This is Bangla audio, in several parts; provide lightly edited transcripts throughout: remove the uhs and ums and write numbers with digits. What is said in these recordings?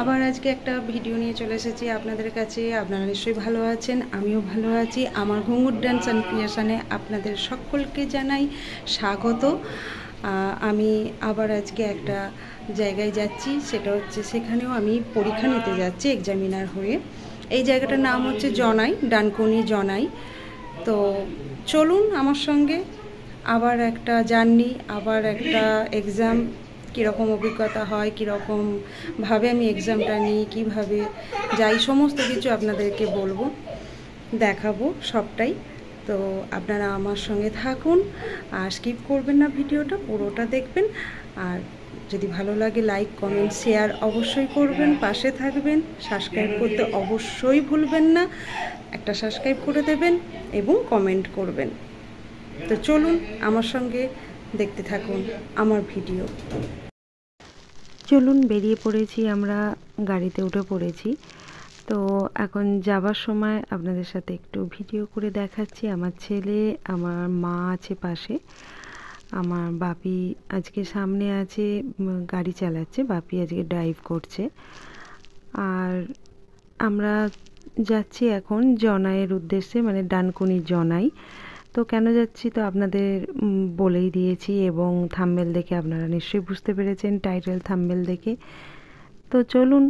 আবার আজকে একটা ভিডিও নিয়ে চলে এসেছি আপনাদের কাছে। আপনারা নিশ্চয়ই ভালো আছেন, আমিও ভালো আছি। আমার ঘুঙুর ডান্স অ্যান্ড ক্রিয়েশনে আপনাদের সকলকে জানাই স্বাগত। আমি আবার আজকে একটা জায়গায় যাচ্ছি, সেটা হচ্ছে সেখানেও আমি পরীক্ষা নিতে যাচ্ছি এক্সামিনার হয়ে। এই জায়গাটার নাম হচ্ছে জনাই, ডানকুনি জনাই। তো চলুন আমার সঙ্গে, আবার একটা জার্নি, আবার একটা এক্সাম, কীরকম অভিজ্ঞতা হয়, কীরকমভাবে আমি এক্সামটা নিই, কীভাবে যাই, সমস্ত কিছু আপনাদেরকে বলবো, দেখাবো সবটাই। তো আপনারা আমার সঙ্গে থাকুন আর স্কিপ করবেন না, ভিডিওটা পুরোটা দেখবেন। আর যদি ভালো লাগে লাইক, কমেন্ট, শেয়ার অবশ্যই করবেন, পাশে থাকবেন। সাবস্ক্রাইব করতে অবশ্যই ভুলবেন না, একটা সাবস্ক্রাইব করে দেবেন এবং কমেন্ট করবেন। তো চলুন আমার সঙ্গে দেখতে থাকুন আমার ভিডিও। চলুন, বেরিয়ে পড়েছি, আমরা গাড়িতে উঠে পড়েছি। তো এখন যাবার সময় আপনাদের সাথে একটু ভিডিও করে দেখাচ্ছি। আমার ছেলে, আমার মা আছে পাশে, আমার বাপি আজকে সামনে আছে, গাড়ি চালাচ্ছে, বাপি আজকে ড্রাইভ করছে। আর আমরা যাচ্ছি এখন জনাইয়ের উদ্দেশ্যে, মানে ডানকুনি জনাই। তো কেন যাচ্ছি তো আপনাদের বলেই দিয়েছি, এবং থাম্বনেল দেখে আপনারা নিশ্চয়ই বুঝতে পেরেছেন, টাইটেল থাম্বনেল দেখে। তো চলুন,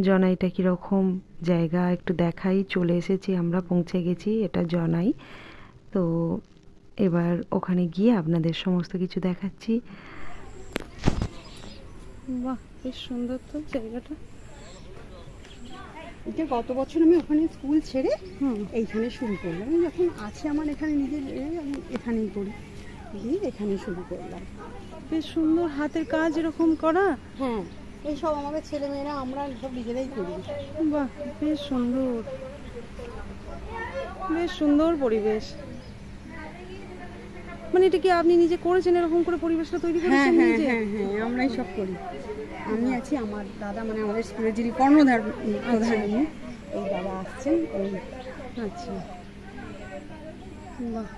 জনাইটা কীরকম জায়গা একটু দেখাই। চলে এসেছি, আমরা পৌঁছে গেছি, এটা জনাই। তো এবার ওখানে গিয়ে আপনাদের সমস্ত কিছু দেখাচ্ছি। বাহ, বেশ সুন্দর তো জায়গাটা। এটা গত বছর আমি ওখানে স্কুল ছেড়ে এইখানে শুরু করলাম। যখন আছে আমার এখানে নিজের, আমি এখানেই করি, দিয়ে এখানে শুরু করলাম। বেশ সুন্দর হাতের কাজ এরকম করা। হ্যাঁ, এইসব আমাদের ছেলেমেয়েরা আমরা সব নিজেরাই করি। বাহ, বেশ সুন্দর, বেশ সুন্দর পরিবেশ। মানে এটা কি আপনি নিজে করেছেন, এরকম করে পরিবেশটা তৈরি করেছেন নিজে? হ্যাঁ, আমরাই সব করি। আমি আছি, আমার দাদা, মানে আমাদের স্কুলের যিনি কর্ণধার প্রধান, এই দাদা আসছেন। এই আচ্ছা, বাহ।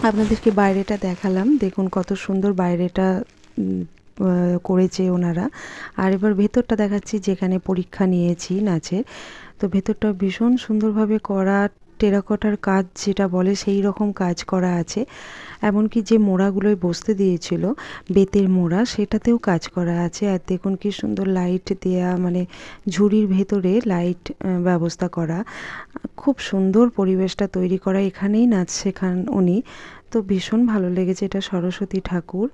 আপনাদেরকে বাইরেটা দেখালাম, দেখুন কত সুন্দর বাইরেটা করেছে ওনারা। আর এবার ভেতরটা দেখাচ্ছি, যেখানে পরীক্ষা নিয়েছি নাচের। তো ভেতরটা ভীষণ সুন্দরভাবে করা, টেরাকোটার কাজ যেটা বলে সেই রকম কাজ করা আছে। এমনকি যে মোড়াগুলোয় বসতে দিয়েছিল, বেতের মোড়া, সেটাতেও কাজ করা আছে। আর দেখুন কি সুন্দর লাইট দেয়া, মানে ঝুড়ির ভেতরে লাইট ব্যবস্থা করা। খুব সুন্দর পরিবেশটা তৈরি করা। এখানেই নাচ শেখান উনি। তো ভীষণ ভালো লেগেছে। এটা সরস্বতী ঠাকুর।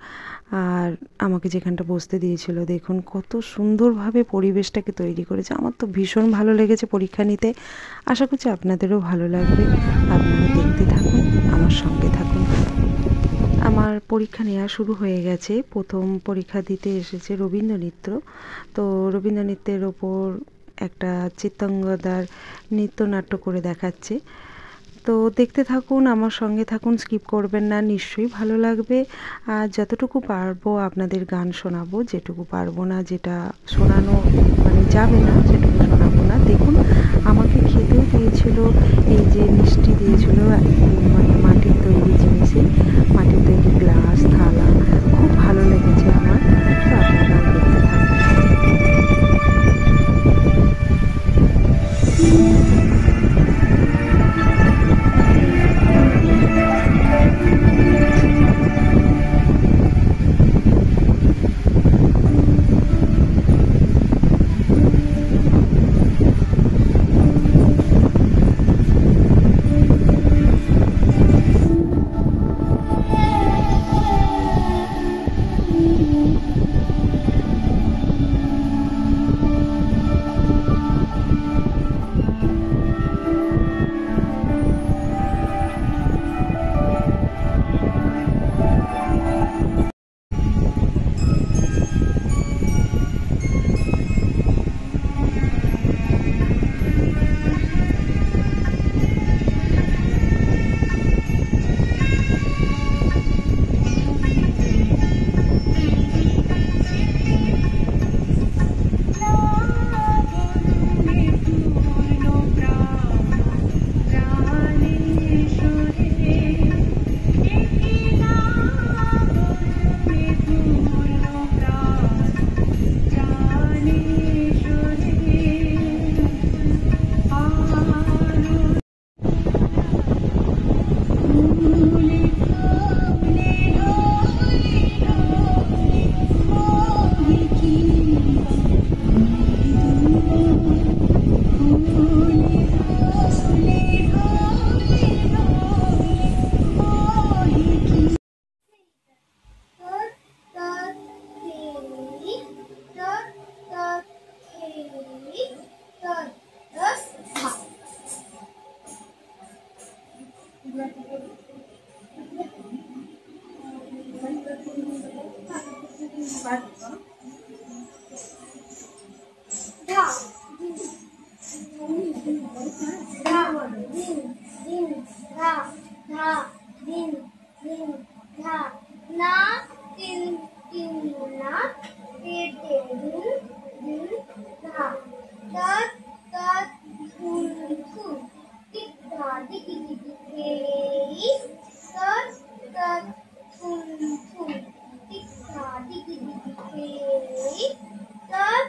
আর আমাকে যেখানটা বসতে দিয়েছিল, দেখুন কত সুন্দরভাবে পরিবেশটাকে তৈরি করেছে। আমার তো ভীষণ ভালো লেগেছে পরীক্ষা নিতে। আশা করছি আপনাদেরও ভালো লাগবে। আপনারা দেখতে থাকুন, আমার সঙ্গে থাকুন। আমার পরীক্ষা নেওয়া শুরু হয়ে গেছে। প্রথম পরীক্ষা দিতে এসেছে রবীন্দ্রনৃত্য। তো রবীন্দ্রনৃত্যের ওপর একটা চিত্রাঙ্গদার নৃত্যনাট্য করে দেখাচ্ছে। তো দেখতে থাকুন, আমার সঙ্গে থাকুন, স্কিপ করবেন না, নিশ্চয়ই ভালো লাগবে। আর যতটুকু পারবো আপনাদের গান শোনাবো, যেটুকু পারবো না, যেটা শোনানো মানে যাবে না, সেটুকু শোনাবো না। দেখুন, আমাকে খেতেও দিয়েছিল, এই যে মিষ্টি দিয়েছিল, মানে মাটির তৈরি জিনিসে, মাটির তৈরি গ্লাস, থালা, খুব ভালো লেগেছে আমার। তো আপনারা দেখতে থাকুন। দিন দিন ধা ধা দিন দিন ধা না তিন তিন না তে তে দিন দিন ধা তৎ তৎ ফুল ফুল টিক ধা দিকি দিকি খেই তৎ তৎ ফুল ফুল টিক ধা দিকি দিকি খেই তৎ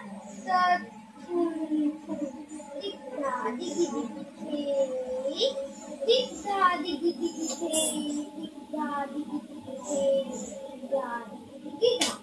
তৎ ফুল ফুল টিক ধা দিকি দিকি খেই টিক ধা দিকি দিকি খেই টিক ধা দিকি দিকি খেই টিক ধা দিকি দিকি ধা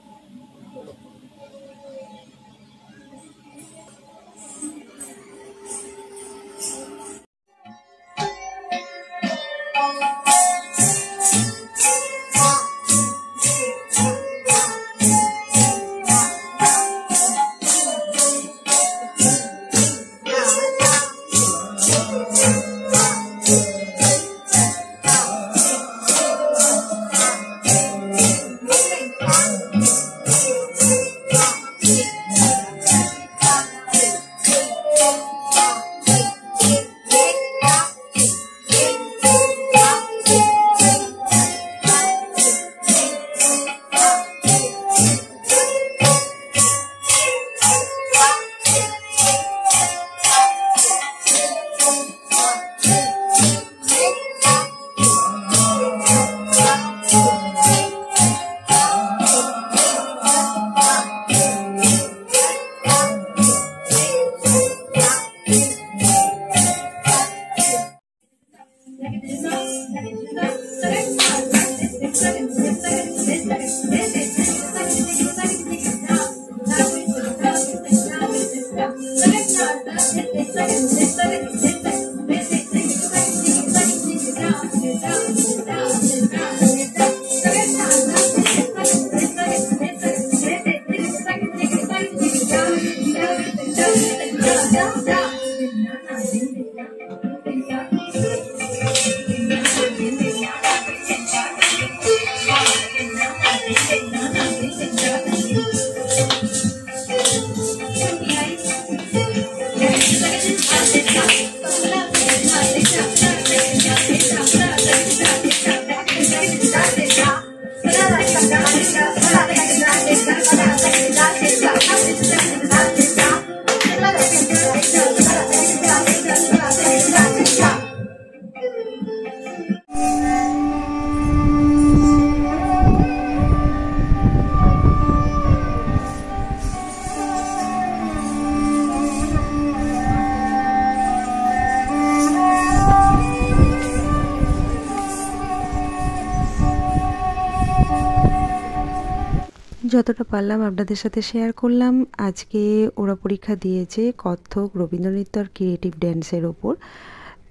যতটা পারলাম আপনাদের সাথে শেয়ার করলাম। আজকে ওরা পরীক্ষা দিয়েছে কত্থক, রবীন্দ্রনৃত্য আর ক্রিয়েটিভ ড্যান্সের ওপর।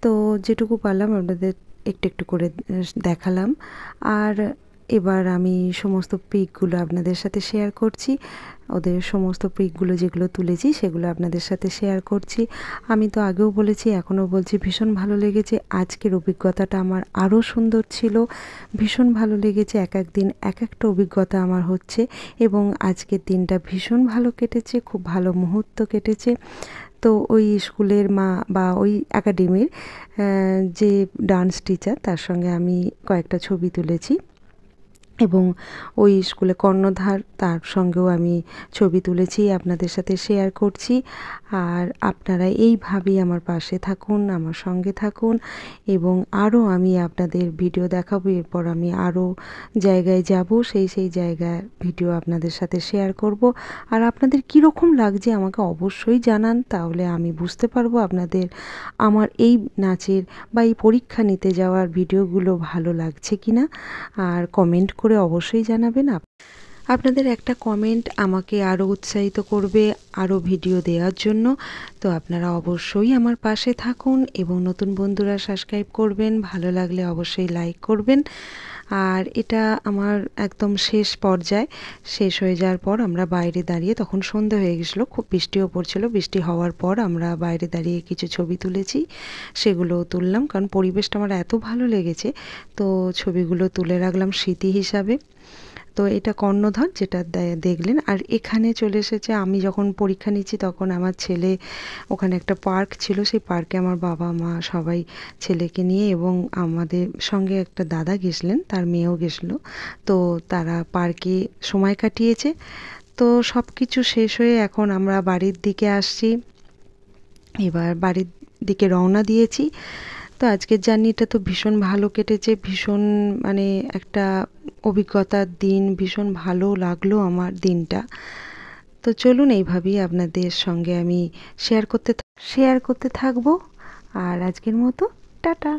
তো যেটুকু পারলাম আপনাদের একটু একটু করে দেখালাম। আর এবার আমি সমস্ত পিকগুলো আপনাদের সাথে শেয়ার করছি। ওদের সমস্ত পিকগুলো যেগুলো তুলেছি সেগুলো আপনাদের সাথে শেয়ার করছি। আমি তো আগেও বলেছি, এখনও বলছি, ভীষণ ভালো লেগেছে। আজকের অভিজ্ঞতাটা আমার আরও সুন্দর ছিল, ভীষণ ভালো লেগেছে। এক এক দিন এক একটা অভিজ্ঞতা আমার হচ্ছে এবং আজকের দিনটা ভীষণ ভালো কেটেছে, খুব ভালো মুহূর্ত কেটেছে। তো ওই স্কুলের বা ওই একাডেমির যে ডান্স টিচার, তার সঙ্গে আমি কয়েকটা ছবি তুলেছি এবং ওই স্কুলে কর্ণধার, তার সঙ্গেও আমি ছবি তুলেছি, আপনাদের সাথে শেয়ার করছি। আর আপনারা এইভাবেই আমার পাশে থাকুন, আমার সঙ্গে থাকুন এবং আরও আমি আপনাদের ভিডিও দেখাবো। এরপর আমি আরও জায়গায় যাব, সেই জায়গার ভিডিও আপনাদের সাথে শেয়ার করব। আর আপনাদের কীরকম লাগছে আমাকে অবশ্যই জানান, তাহলে আমি বুঝতে পারবো আপনাদের আমার এই নাচের বা এই পরীক্ষা নিতে যাওয়ার ভিডিওগুলো ভালো লাগছে কিনা। আর কমেন্ট করে অবশ্যই জানাবেন। আপনাদের একটা কমেন্ট আমাকে আরও উৎসাহিত করবে আরও ভিডিও দেওয়ার জন্য। তো আপনারা অবশ্যই আমার পাশে থাকুন এবং নতুন বন্ধুরা সাবস্ক্রাইব করবেন, ভালো লাগলে অবশ্যই লাইক করবেন। আর এটা আমার একদম শেষ পর্যায়ে, শেষ হয়ে যাওয়ার পর আমরা বাইরে দাঁড়িয়ে, তখন সন্ধে হয়ে গেছিলো, খুব বৃষ্টিও পড়ছিল। বৃষ্টি হওয়ার পর আমরা বাইরে দাঁড়িয়ে কিছু ছবি তুলেছি, সেগুলোও তুললাম, কারণ পরিবেশটা আমার এত ভালো লেগেছে। তো ছবিগুলো তুলে রাখলাম স্মৃতি হিসাবে। তো এটা কর্ণধার যেটা দেখলেন। আর এখানে চলে এসেছে, আমি যখন পরীক্ষা নিচ্ছি তখন আমার ছেলে, ওখানে একটা পার্ক ছিল, সেই পার্কে আমার বাবা মা সবাই ছেলেকে নিয়ে এবং আমাদের সঙ্গে একটা দাদা গেছিলেন, তার মেয়েও গেছিলো। তো তারা পার্কে সময় কাটিয়েছে। তো সব কিছু শেষ হয়ে এখন আমরা বাড়ির দিকে আসছি, এবার বাড়ির দিকে রওনা দিয়েছি। তো আজকের জার্নিটা তো ভীষণ ভালো কেটেছে, ভীষণ মানে একটা অভিজ্ঞতার দিন, ভীষণ ভালো লাগলো আমার দিনটা। তো চলুন এইভাবেই আপনাদের সঙ্গে আমি শেয়ার করতে থাকবো। আর আজকের মতো টাটা।